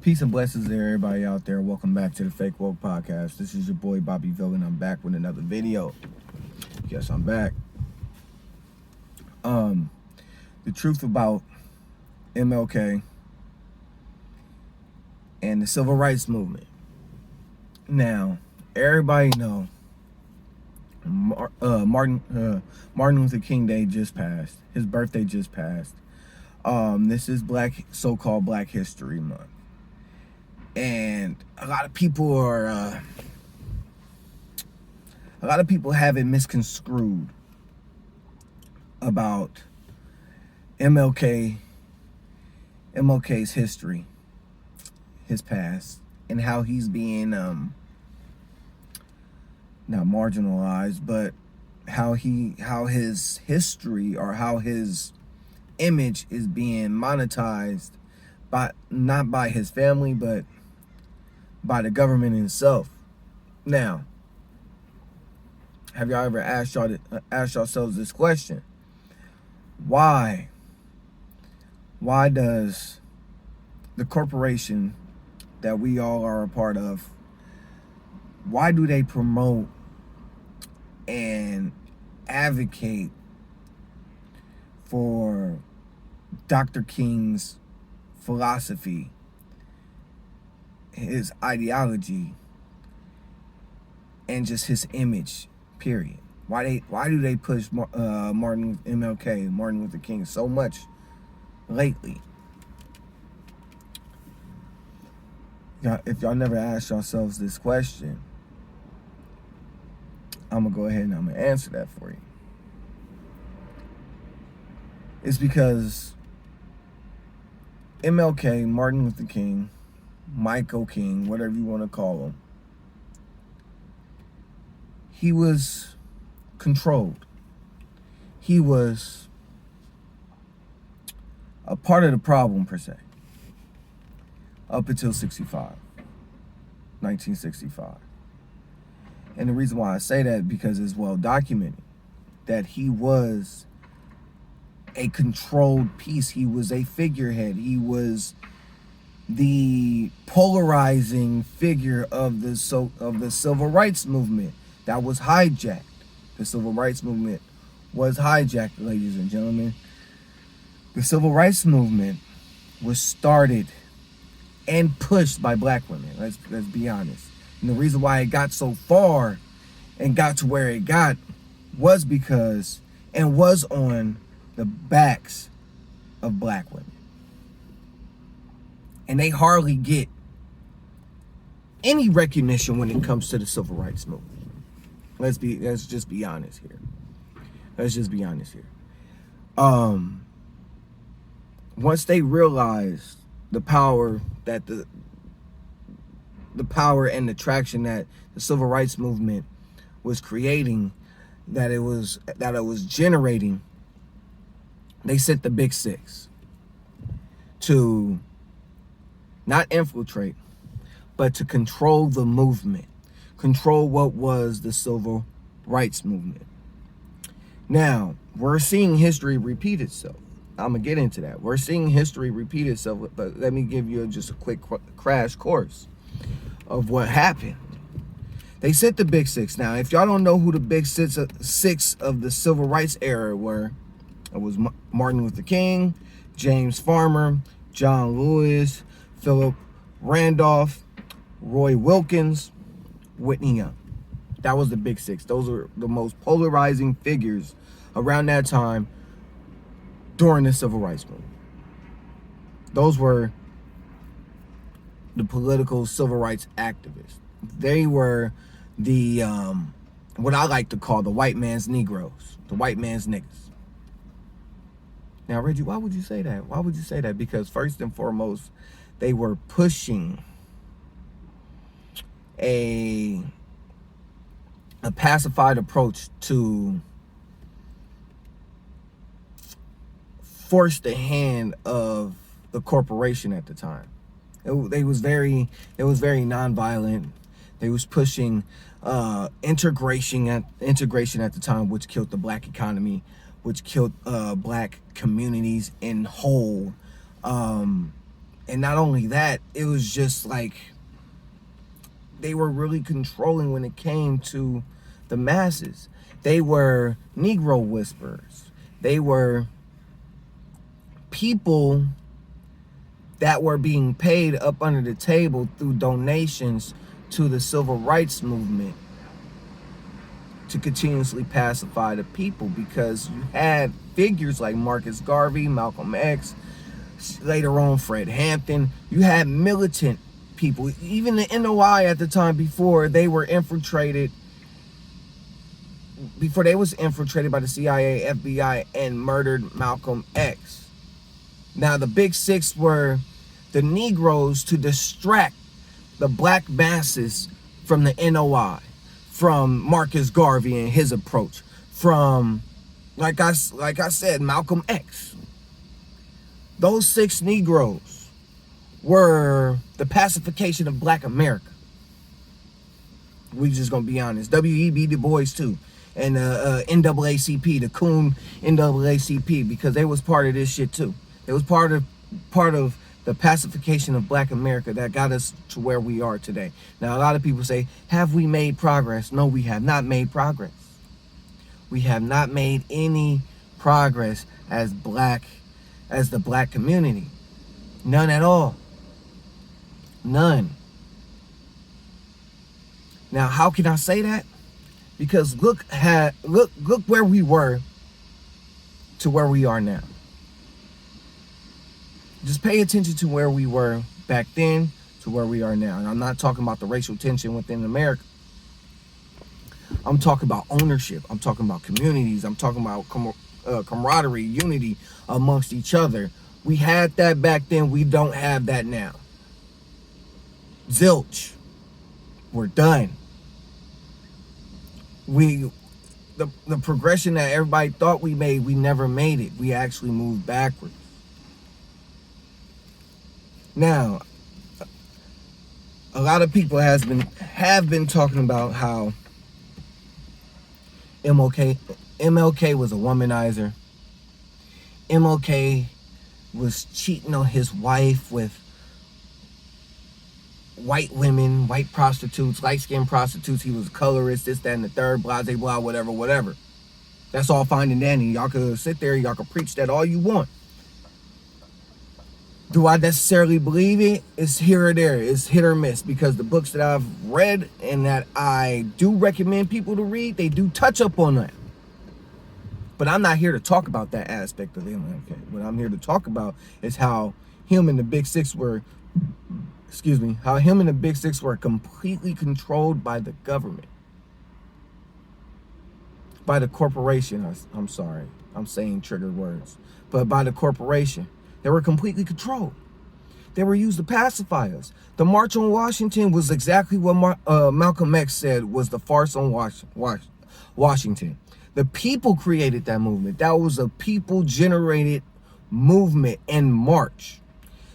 Peace and blessings to everybody out there. Welcome back to the Fake Woke Podcast. This is your boy Bobby Ville, and I'm back with another video. Yes, I'm back. The truth about MLK and the Civil Rights Movement. Now, everybody know Martin Luther King Day just passed. His birthday just passed. This is so-called Black History Month. And a lot of people have it misconstrued about MLK's history, his past, and how he's being not marginalized, but how his history or how his image is being monetized not by his family, but by the government itself. Now, have y'all ever asked yourselves this question? Why does the corporation that we all are a part of, why do they promote and advocate for Dr. King's philosophy, his ideology, and just his image, period? Why do they push Martin Luther King so much lately? If y'all never asked yourselves this question, I'm gonna go ahead and I'm gonna answer that for you. It's because MLK, Martin Luther King, Michael King, whatever you want to call him, he was controlled. He was a part of the problem, per se, up until 1965. And the reason why I say that, because it's well documented that he was a controlled piece. He was a figurehead. He was the polarizing figure of the Civil Rights Movement that was hijacked. The Civil Rights Movement was hijacked, ladies and gentlemen. The Civil Rights Movement was started and pushed by black women. Let's be honest. And the reason why it got so far and got to where it got was because and was on the backs of black women. And they hardly get any recognition when it comes to the Civil Rights Movement. Let's just be honest here. Once they realized the power and the traction that the Civil Rights Movement was creating, that it was generating, they sent the Big Six to not infiltrate, but to control the movement, control what was the Civil Rights Movement. Now, we're seeing history repeat itself. I'm going to get into that. We're seeing history repeat itself, but let me give you just a quick crash course of what happened. They sent the Big Six. Now, if y'all don't know who the Big Six of the Civil Rights era were, it was Martin Luther King, James Farmer, John Lewis, Philip Randolph, Roy Wilkins, Whitney Young. That was the Big Six. Those were the most polarizing figures around that time during the Civil Rights Movement. Those were the political civil rights activists. They were the what I like to call the white man's Negroes, the white man's niggas. Now, Reggie, why would you say that? Why would you say that? Because first and foremost, they were pushing a pacified approach to force the hand of the corporation at the time. It was very nonviolent. They was pushing integration at the time, which killed the black economy, which killed black communities in whole. And not only that, it was just like they were really controlling when it came to the masses. They were Negro whisperers. They were people that were being paid up under the table through donations to the Civil Rights Movement to continuously pacify the people, because you had figures like Marcus Garvey, Malcolm X, later on Fred Hampton. You had militant people, even the NOI at the time, before they was infiltrated by the CIA, FBI, and murdered Malcolm X. Now the Big Six were the Negroes to distract the black masses from the NOI, from Marcus Garvey and his approach, from, like I said, Malcolm X. Those 6 Negroes were the pacification of black America. We just gonna be honest. W.E.B. Du Bois too, and NAACP, the Coon NAACP, because they was part of this shit too. It was part of the pacification of black America that got us to where we are today. Now, a lot of people say, have we made progress? No, we have not made progress. We have not made any progress as the black community. None at all. None. Now, how can I say that? Because look where we were to where we are now. Just pay attention to where we were back then to where we are now. And I'm not talking about the racial tension within America. I'm talking about ownership. I'm talking about communities. I'm talking about camaraderie, unity amongst each other. We had that back then. We don't have that now. Zilch. We're done. The progression that everybody thought we made, we never made it. We actually moved backwards. Now, a lot of people have been talking about how MLK was a womanizer. MLK was cheating on his wife with white women, white prostitutes, light-skinned prostitutes. He was a colorist, this, that, and the third, blah, blah, blah, whatever. That's all fine and dandy. Y'all could sit there, y'all could preach that all you want. Do I necessarily believe it? It's here or there. It's hit or miss, because the books that I've read and that I do recommend people to read, they do touch up on that. But I'm not here to talk about that aspect of MLK. What I'm here to talk about is how him and the Big Six were completely controlled by the government. By the corporation. I'm sorry. I'm saying triggered words. But by the corporation. They were completely controlled. They were used to pacify us. The March on Washington was exactly what Malcolm X said was the farce on Washington. The people created that movement. That was a people-generated movement and march.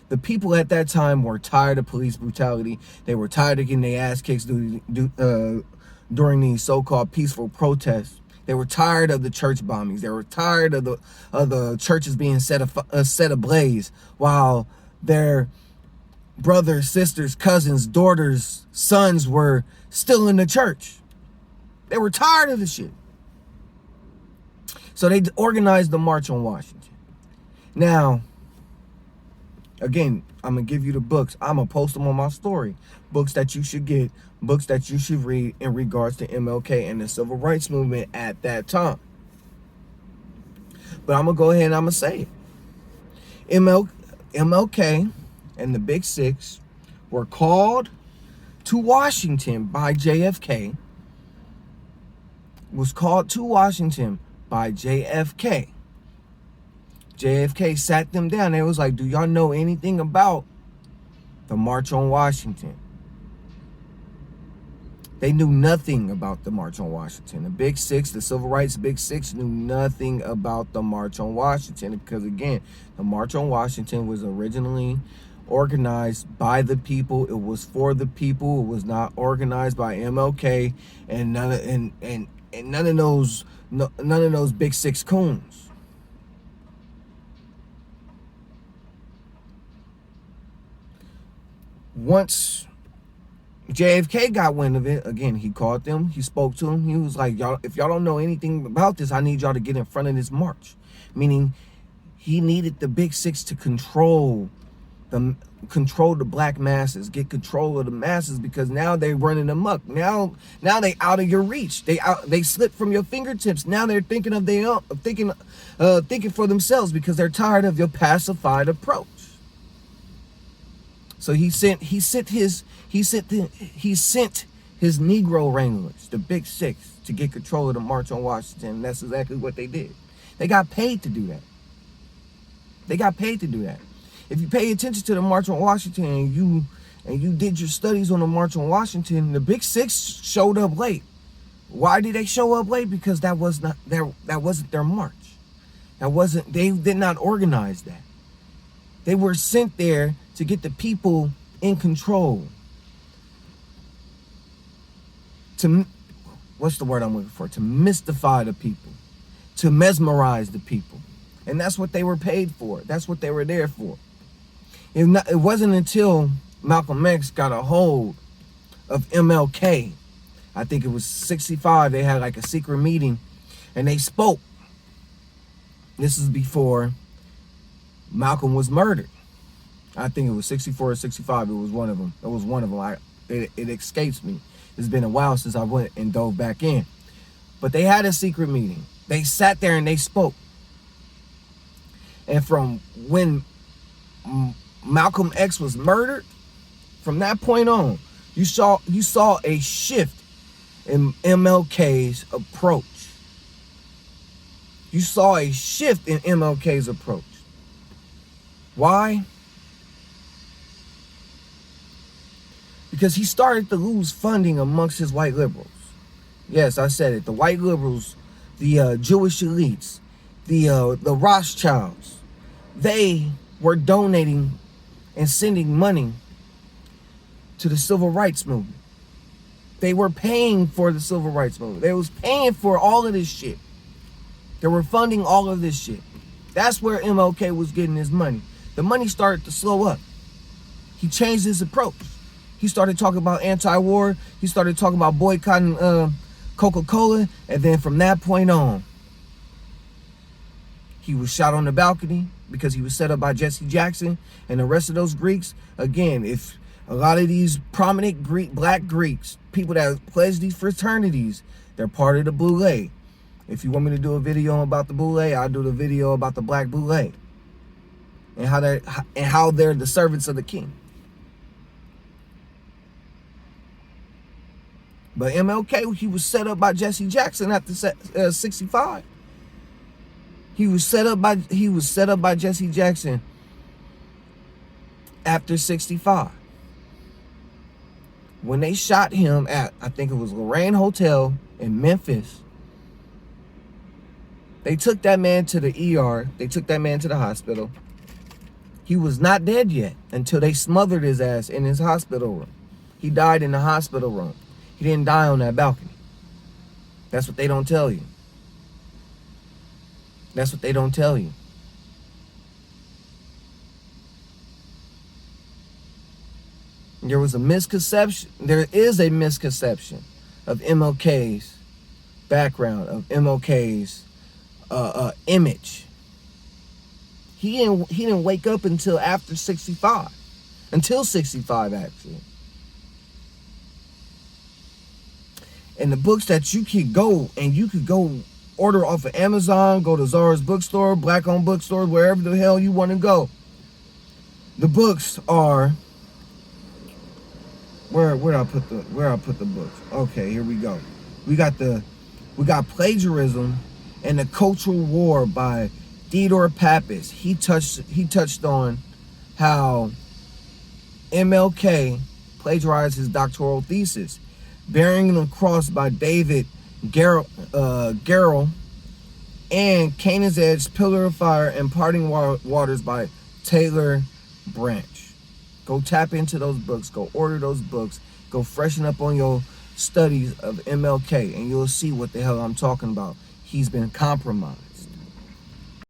The people at that time were tired of police brutality. They were tired of getting their ass kicked during these so-called peaceful protests. They were tired of the church bombings. They were tired of the churches being set ablaze while their brothers, sisters, cousins, daughters, sons were still in the church. They were tired of the shit. So they organized the March on Washington. Now, again, I'm going to give you the books. I'm going to post them on my story. Books that you should get, books that you should read in regards to MLK and the Civil Rights Movement at that time. But I'm going to go ahead and I'm going to say it. MLK and the Big Six were called to Washington by JFK. Was called to Washington by JFK. JFK sat them down. They was like, do y'all know anything about the March on Washington? They knew nothing about the March on Washington. The Big Six, the Civil Rights Big Six, knew nothing about the March on Washington, because, again, the March on Washington was originally organized by the people. It was for the people. It was not organized by MLK and none of those Big Six coons. Once JFK got wind of it, again, he called them, he spoke to them. He was like, y'all, if y'all don't know anything about this, I need y'all to get in front of this march. Meaning he needed the Big Six to control the black masses, get control of the masses, because now they're running amok. Now they out of your reach. They slip from your fingertips. Now they're thinking of thinking for themselves, because they're tired of your pacified approach. So he sent his Negro wranglers, the Big Six, to get control of the March on Washington. And that's exactly what they did. They got paid to do that. If you pay attention to the March on Washington and you did your studies on the March on Washington, the Big Six showed up late. Why did they show up late? Because that wasn't their march. They did not organize that. They were sent there to get the people in control. What's the word I'm looking for? To mystify the people, to mesmerize the people. And that's what they were paid for. That's what they were there for. It wasn't until Malcolm X got a hold of MLK, I think it was 65, they had like a secret meeting and they spoke. This is before Malcolm was murdered. I think it was 64 or 65. It was one of them. It escapes me. It's been a while since I went and dove back in. But they had a secret meeting. They sat there and they spoke. And from when Malcolm X was murdered, from that point on, you saw a shift in MLK's approach. You saw a shift in MLK's approach. Why? Because he started to lose funding amongst his white liberals. Yes, I said it. The white liberals, the Jewish elites, the Rothschilds, they were donating and sending money to the Civil Rights Movement. They were paying for the Civil Rights Movement. They was paying for all of this shit. They were funding all of this shit. That's where MLK was getting his money. The money started to slow up. He changed his approach. He started talking about anti-war. He started talking about boycotting Coca-Cola. And then from that point on, he was shot on the balcony because he was set up by Jesse Jackson and the rest of those Greeks. Again, if a lot of these prominent black Greeks, people that pledge these fraternities, they're part of the Boule. If you want me to do a video about the Boule, I'll do the video about the Black Boule and how they're the servants of the king. But MLK, he was set up by Jesse Jackson after 65. He was set up by Jesse Jackson after 65. When they shot him at, I think it was Lorraine Hotel in Memphis, they took that man to the ER. They took that man to the hospital. He was not dead yet until they smothered his ass in his hospital room. He died in the hospital room. He didn't die on that balcony. That's what they don't tell you. That's what they don't tell you. There was a misconception. There is a misconception of MLK's background, of MLK's image. He didn't wake up until after 65. Until 65, actually. And the books that you could go order off of Amazon, go to Zara's bookstore, black-owned bookstore, wherever the hell you want to go. The books are where I put the books. Okay, here we go. We got Plagiarism and the Cultural War by Theodore Pappas. He touched on how MLK plagiarized his doctoral thesis. Bearing the Cross by David Garrell, and Canaan's Edge, Pillar of Fire, and Parting Waters by Taylor Branch. Go tap into those books. Go order those books. Go freshen up on your studies of MLK, and you'll see what the hell I'm talking about. He's been compromised.